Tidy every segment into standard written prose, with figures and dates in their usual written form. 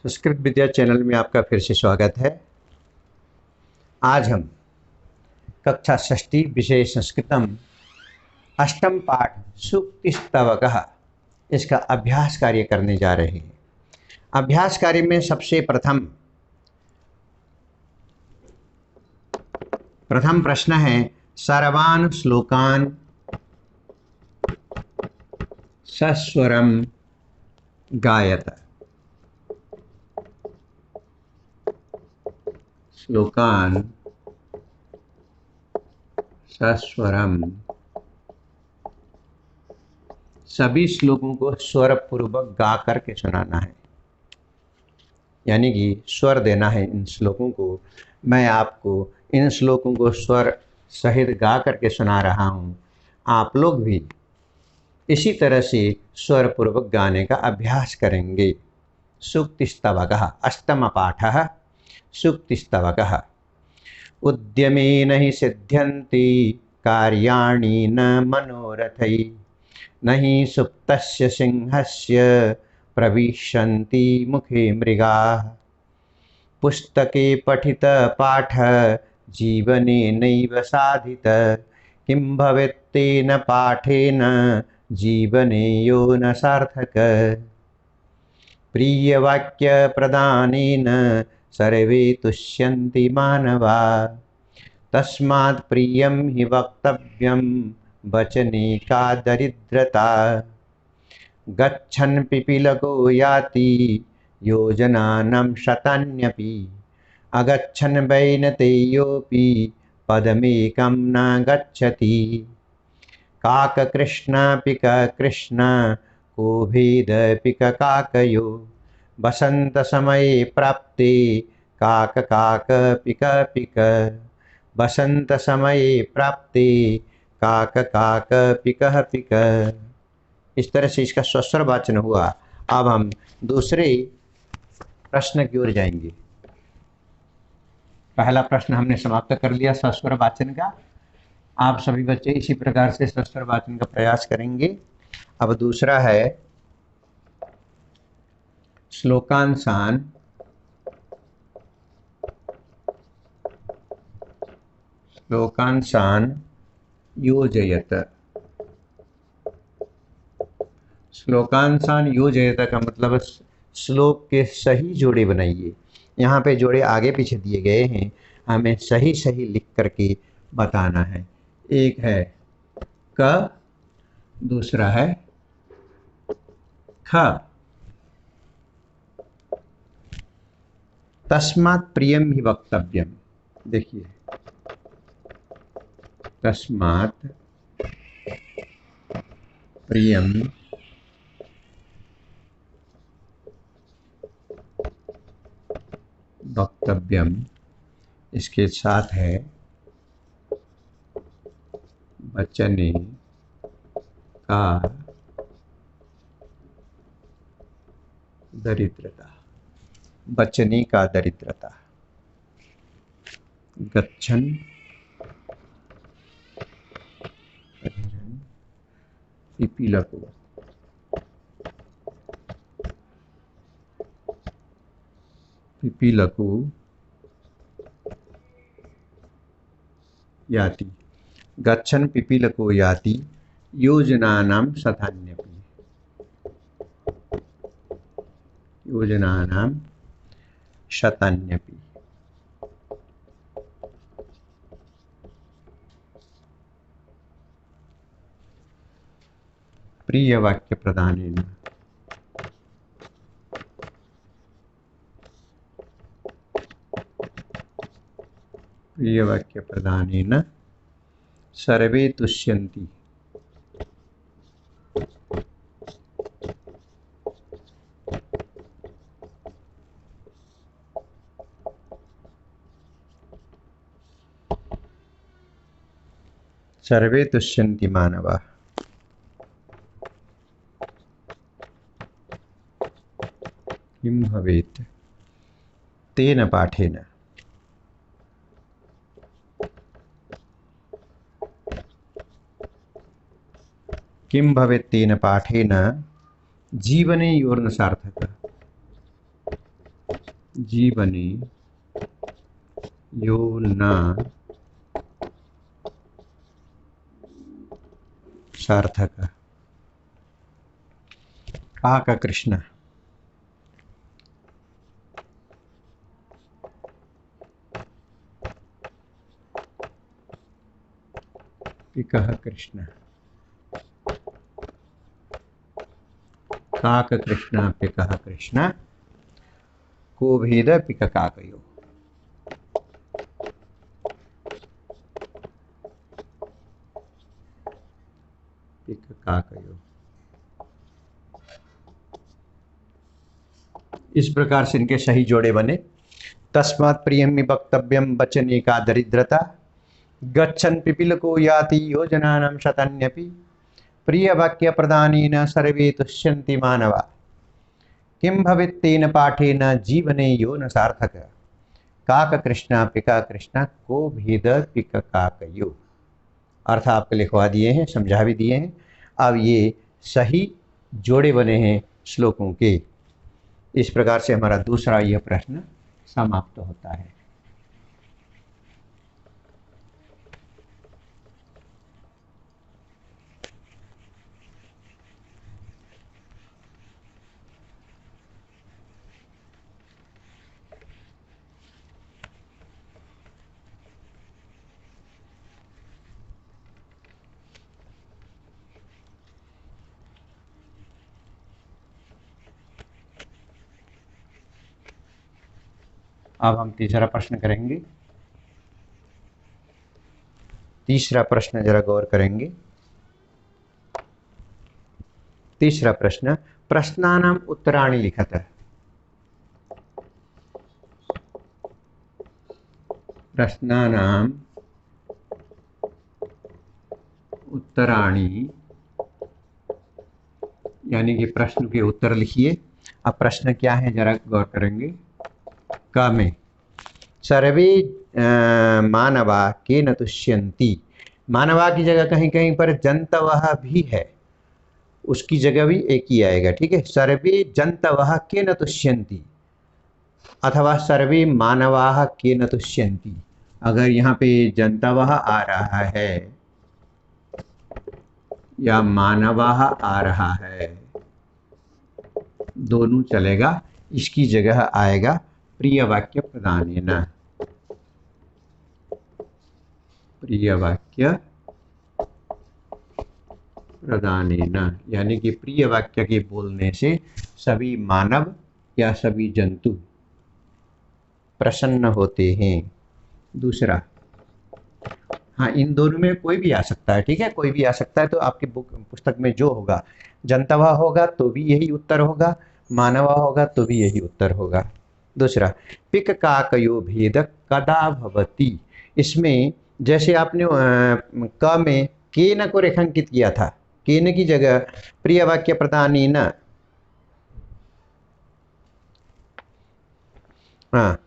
संस्कृत विद्या channel में आपका फिर से स्वागत है। आज हम कक्षा षष्ठी विषय संस्कृतम अष्टम पाठ सूक्तिस्तवकः इसका अभ्यास कार्य करने जा रहे हैं। अभ्यास कार्य में सबसे प्रथम प्रश्न है सर्वान् श्लोकान् सस्वरम गायत। श्लोकान् सस्वरम, सभी श्लोकों को स्वर पूर्वक गा करके सुनाना है, यानी कि स्वर देना है इन श्लोकों को। मैं आपको इन श्लोकों को स्वर सहित गा करके सुना रहा हूँ। आप लोग भी इसी तरह से स्वर पूर्वक गाने का अभ्यास करेंगे। सूक्तिस्तवकः अष्टम पाठः सूक्तिस्तवकः। उद्यमेन हि सिद्ध्यन्ति कार्याणि न मनोरथै, न हि सुप्तस्य सिंहस्य प्रविशन्ति मुखे मृगाः। पुस्तके पठित पाठ जीवने नैव साधित, किं भवेत्तेन पाठेन जीवने यो न सार्थक। प्रियवाक्य प्रदानेन सर्वे तुष्यन्ति मानवा, तस्मात् प्रियं हि वक्तव्यं वचने का दरिद्रता। गच्छन् पिपीलको याति योजनानां शतान्यपि, अगच्छन् वैनतेयोऽपि पदमेकं न गच्छति। काककृष्ण पिककृष्ण को भेद पिककाकयो, वसन्तसमये प्राप्ते काक काक पिक पिक। वसन्तसमये प्राप्ते काक काक पिक पिक। इस तरह से इसका स्वस्वर वाचन हुआ। अब हम दूसरे प्रश्न की ओर जाएंगे। पहला प्रश्न हमने समाप्त कर लिया स्वस्वर वाचन का। आप सभी बच्चे इसी प्रकार से स्वस्वर वाचन का प्रयास करेंगे। अब दूसरा है श्लोकांशान योजयत। श्लोकांशान योजयत का मतलब श्लोक के सही जोड़े बनाइए। यहाँ पे जोड़े आगे पीछे दिए गए हैं, हमें सही सही लिख करके बताना है। एक है क, दूसरा है ख। तस्मात् प्रियम ही वक्तव्यम, देखिए तस्मात् प्रियम वक्तव्यम, इसके साथ है वचने का दरिद्रता। वचने का दरिद्रता। गच्छन् पिपीलको, पिपीलको याति। गच्छन् पिपीलको याति योजनानां शतान्यपि, योजनानां शतान्यपि। प्रिय वाक्य प्रदानेन, प्रिय वाक्य प्रदानेन सर्वे तुष्यन्ति, सर्वे तुष्यन्ति मानवा। किं भवेत् तेन पाठेन, किं भवेत् तेन पाठेन जीवने योर्न सार्थक। जीवने यो न सार्थक। कहा का कृष्ण पिकः कृष्ण काक कृष्ण पिकः कृष्ण को भेद पिक काकयो। पिक काकयो। इस प्रकार से इनके सही जोड़े बने। तस्मात् प्रियम वक्तव्यम वचने का दरिद्रता गच्छन् पिपीलको याति योजनानां शतन्यपि प्रिय वाक्य प्रदानेन सर्वे तुष्यन्ति मानवा किं भवेत्तेन पाठेन जीवने यो न सार्थक। काक कृष्ण पिका कृष्ण को भेद पिक काकयो। अर्थ आपको लिखवा दिए हैं, समझा भी दिए हैं। अब ये सही जोड़े बने हैं श्लोकों के। इस प्रकार से हमारा दूसरा यह प्रश्न समाप्त होता है। अब हम तीसरा प्रश्न करेंगे। तीसरा प्रश्न जरा गौर करेंगे। तीसरा प्रश्न प्रश्नानाम उत्तराणि लिखत। प्रश्नानाम उत्तराणि यानी कि प्रश्न के उत्तर लिखिए। अब प्रश्न क्या है जरा गौर करेंगे। क में सर्वे मानवा के न तुष्यन्ति। मानवा की जगह कहीं कहीं पर जंतवः भी है, उसकी जगह भी एक ही आएगा। ठीक है, सर्वे जंतवः के न तुष्यन्ति अथवा सर्वे मानवाः के न तुष्यन्ति। अगर यहाँ पे जंतवः आ रहा है या मानवाः आ रहा है, दोनों चलेगा। इसकी जगह आएगा प्रिय वाक्य प्रदानेन। प्रिय वाक्य प्रदानेन यानी कि प्रिय वाक्य के बोलने से सभी मानव या सभी जंतु प्रसन्न होते हैं। दूसरा, हाँ, इन दोनों में कोई भी आ सकता है। ठीक है, कोई भी आ सकता है। तो आपकी पुस्तक में जो होगा, जंतवा होगा तो भी यही उत्तर होगा, मानवा होगा तो भी यही उत्तर होगा। दूसरा, पिक काकयो भेद कदा भवति। इसमें जैसे आपने क में केन को रेखांकित किया था, केन की जगह प्रिय वाक्य प्रदानेन। हाँ,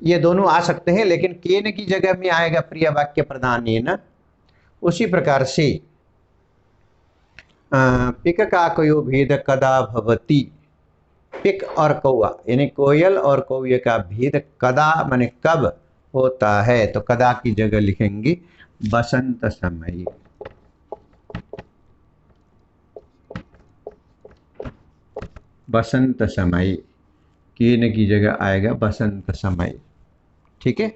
ये दोनों आ सकते हैं, लेकिन केन की जगह में आएगा प्रिय वाक्य प्रदानेन। उसी प्रकार से पिक काकयो भेद कदा भवति। पिक और कौआ यानी कोयल और कौए का भेद कदा माने कब होता है, तो कदा की जगह लिखेंगे बसंत समय। बसंत समय, केन की जगह आएगा बसंत समय। ठीक है।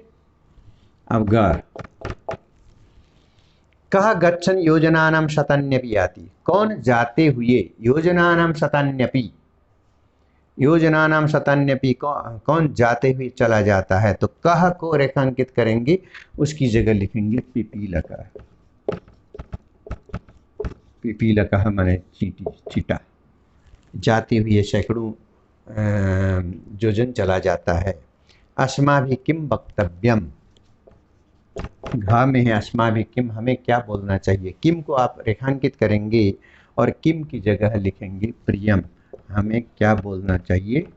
अब ग कह गच्छन योजनानां शतन्यपि याति। कौन जाते हुए योजनानां शतन्यपि, योजनानां शतन्यपि कौन जाते हुए चला जाता है, तो कह को रेखांकित करेंगे, उसकी जगह लिखेंगे पिपीलक। पिपीलक माने चींटी, चीटा। जाते हुए सैकड़ों योजन चला जाता है। अस्माभि किम वक्तव्यम, घा में है अस्माभि किम, हमें क्या बोलना चाहिए। किम को आप रेखांकित करेंगे और किम की जगह लिखेंगे प्रियम। हमें क्या बोलना चाहिए,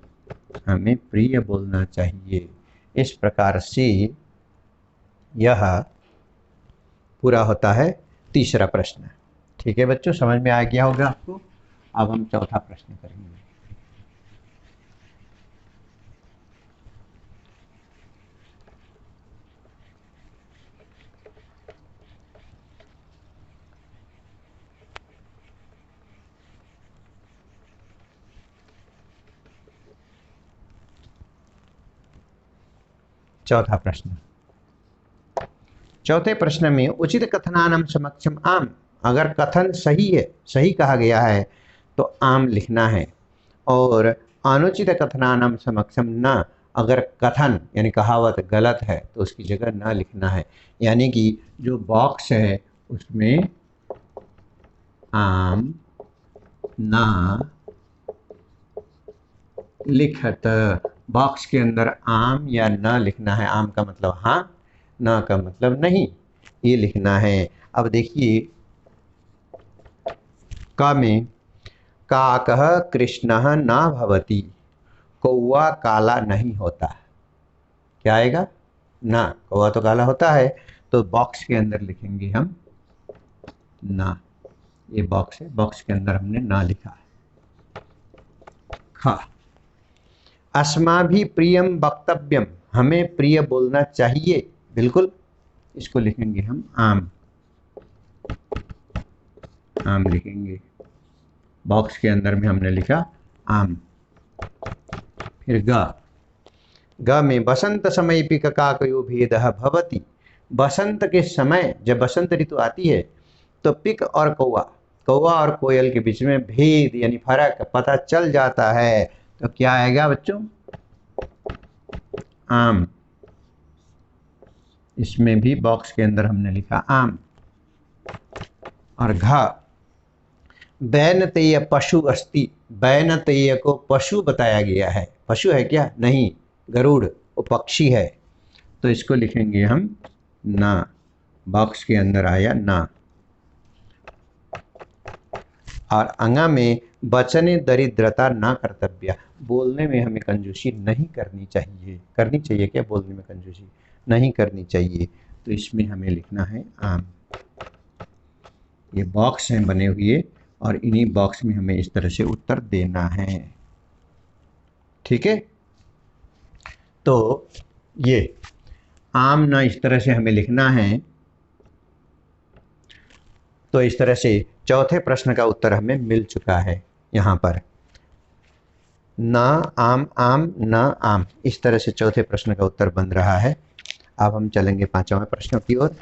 हमें प्रिय बोलना चाहिए। इस प्रकार से यह पूरा होता है तीसरा प्रश्न। ठीक है बच्चों, समझ में आ गया होगा आपको। अब हम चौथा प्रश्न करेंगे। चौथा प्रश्न, चौथे प्रश्न में उचित कथनानम समक्षम आम, अगर कथन सही है, सही कहा गया है तो आम लिखना है, और अनुचित कथनानम समक्षम न, अगर कथन यानी कहावत गलत है तो उसकी जगह न लिखना है। यानी कि जो बॉक्स है उसमें आम ना लिखत, बॉक्स के अंदर आम या न लिखना है। आम का मतलब हाँ, न का मतलब नहीं, ये लिखना है। अब देखिए क में काकः कृष्णः न भवति, कौवा काला नहीं होता, क्या आएगा? ना, कौवा तो काला होता है, तो बॉक्स के अंदर लिखेंगे हम ना। ये बॉक्स है, बॉक्स के अंदर हमने ना लिखा है। खा, अस्माभि प्रियम वक्तव्यम, हमें प्रिय बोलना चाहिए, बिल्कुल, इसको लिखेंगे हम आम, आम लिखेंगे, बॉक्स के अंदर में हमने लिखा आम। फिर ग में बसंत समय पिक काकयो भेदः भवति, बसंत के समय, जब बसंत ऋतु आती है तो पिक और कौवा, कौवा और कोयल के बीच में भेद यानी फर्क पता चल जाता है, तो क्या आएगा बच्चों? आम। इसमें भी बॉक्स के अंदर हमने लिखा आम। और घ, बैनतेय पशु अस्ति, बैनतेय को पशु बताया गया है, पशु है क्या? नहीं, गरुड़ वो पक्षी है, तो इसको लिखेंगे हम ना, बॉक्स के अंदर आया ना। और अंगा में वचने दरिद्रता ना कर्तव्य, बोलने में हमें कंजूसी नहीं करनी चाहिए, करनी चाहिए क्या? बोलने में कंजूसी नहीं करनी चाहिए, तो इसमें हमें लिखना है आम। ये बॉक्स हैं बने हुए, और इन्हीं बॉक्स में हमें इस तरह से उत्तर देना है, ठीक है? तो ये आम ना इस तरह से हमें लिखना है। तो इस तरह से चौथे प्रश्न का उत्तर हमें मिल चुका है यहाँ पर, ना आम, आम ना आम, इस तरह से चौथे प्रश्न का उत्तर बन रहा है। अब हम चलेंगे पांचवें प्रश्न की ओर।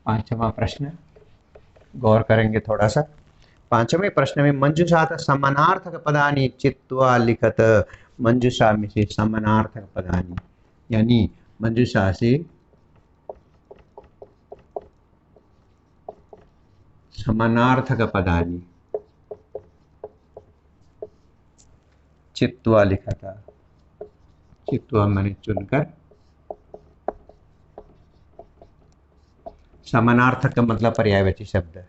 पांचवा प्रश्न गौर करेंगे थोड़ा सा। पांचवें प्रश्न में मंजूषात समानार्थक पदानि चित्वा लिखत, मंजूषा में से समानार्थक पदानि यानी मंजूषा से समानार्थक पदानि चित्वा लिखा था, चित्वा मैंने चुनकर, समानार्थक का मतलब पर्यायवाची शब्द है,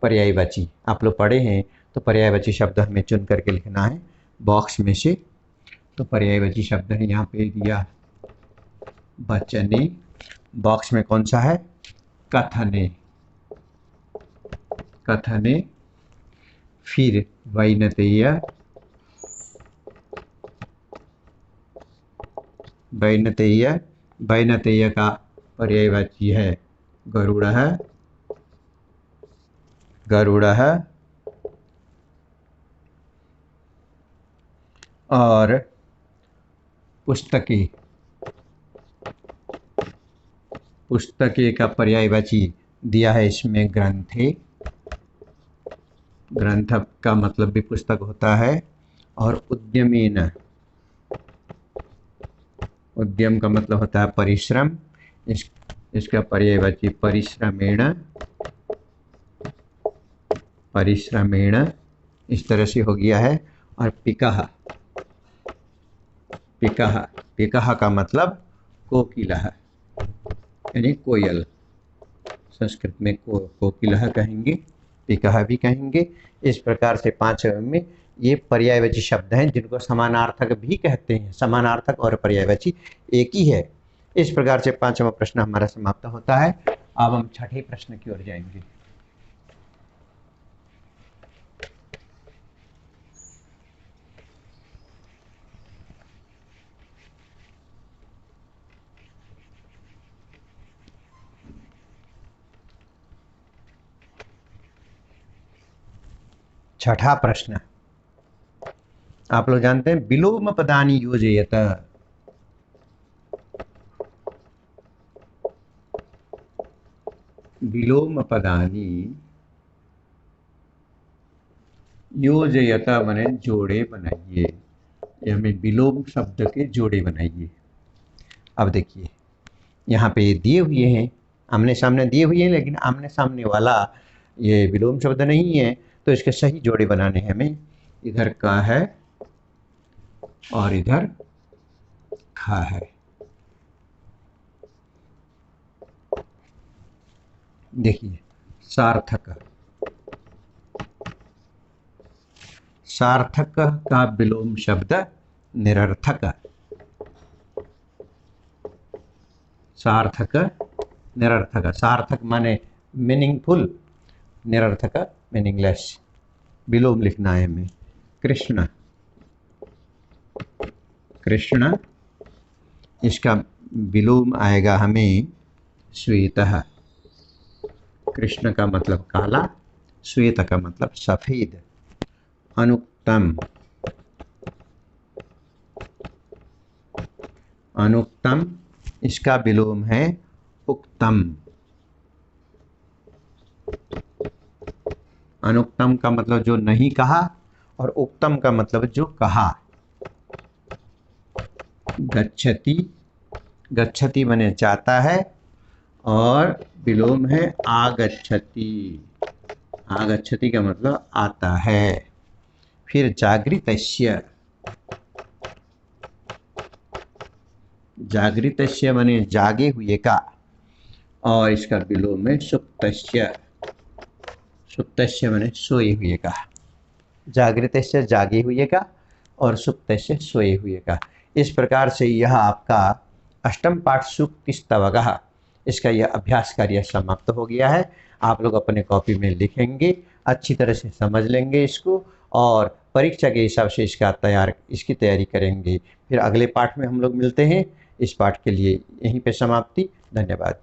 पर्यायवाची आप लोग पढ़े हैं, तो पर्यायवाची शब्द हमें चुन करके लिखना है बॉक्स में से। तो पर्यायवाची शब्द है यहाँ पे दिया वचने, बॉक्स में कौन सा है? कथने, कथने। फिर वैनतेय, वैनतेय, वैनतेय का पर्यायवाची है गरुड़ः, गरुड़ः। और पुस्तके, पुस्तके का पर्यायवाची दिया है इसमें ग्रंथे, ग्रंथ का मतलब भी पुस्तक होता है। और उद्यमेन, उद्यम का मतलब होता है परिश्रम, इसका पर्यायवाची परिश्रमेण, परिश्रमेण, इस तरह से हो गया है। और पिकः, पिकः, पिकः का मतलब कोकिलः यानी कोयल, संस्कृत में कोकिलः कहेंगे, पिकः भी कहेंगे। इस प्रकार से पांच में ये पर्यायवाची शब्द हैं जिनको समानार्थक भी कहते हैं, समानार्थक और पर्यायवाची एक ही है। इस प्रकार से पांचवा प्रश्न हमारा समाप्त होता है। अब हम छठे प्रश्न की ओर जाएंगे। छठा प्रश्न आप लोग जानते हैं, विलोम पदानि योजयत। विलोम पदानि योजयत माने जोड़े बनाइए, या में विलोम शब्द के जोड़े बनाइए। अब देखिए यहाँ पे ये दिए हुए हैं, आमने सामने दिए हुए हैं, लेकिन आमने सामने वाला ये विलोम शब्द नहीं है, तो इसके सही जोड़े बनाने हैं हमें। इधर का है और इधर खा है। देखिए सार्थक, सार्थक का विलोम शब्द निरर्थक। सार्थक निरर्थक, सार्थक माने मीनिंगफुल, निरर्थक मीनिंगलेस। विलोम लिखना है हमें। कृष्ण, कृष्ण इसका विलोम आएगा हमें श्वेतः। कृष्ण का मतलब काला, श्वेत का मतलब सफेद। अनुक्तम, अनुक्तम इसका विलोम है उक्तम। अनुक्तम का मतलब जो नहीं कहा, और उक्तम का मतलब जो कहा। गच्छति, गच्छति माने जाता है, और विलोम है आगच्छति। आगच्छति का मतलब आता है। फिर जागृतस्य, जागृतस्य माने जागे हुए का, और इसका विलोम है सुप्तस्य। सुप्तस्य माने सोए हुए का। जागृतस्य जागे हुए का, और सुप्तस्य सोए हुए का। इस प्रकार से यह आपका अष्टम पाठ सूक्तिस्तवगः, इसका यह अभ्यास कार्य समाप्त हो गया है। आप लोग अपने कॉपी में लिखेंगे, अच्छी तरह से समझ लेंगे इसको, और परीक्षा के हिसाब से इसकी तैयारी करेंगे। फिर अगले पाठ में हम लोग मिलते हैं। इस पाठ के लिए यहीं पे समाप्ति। धन्यवाद।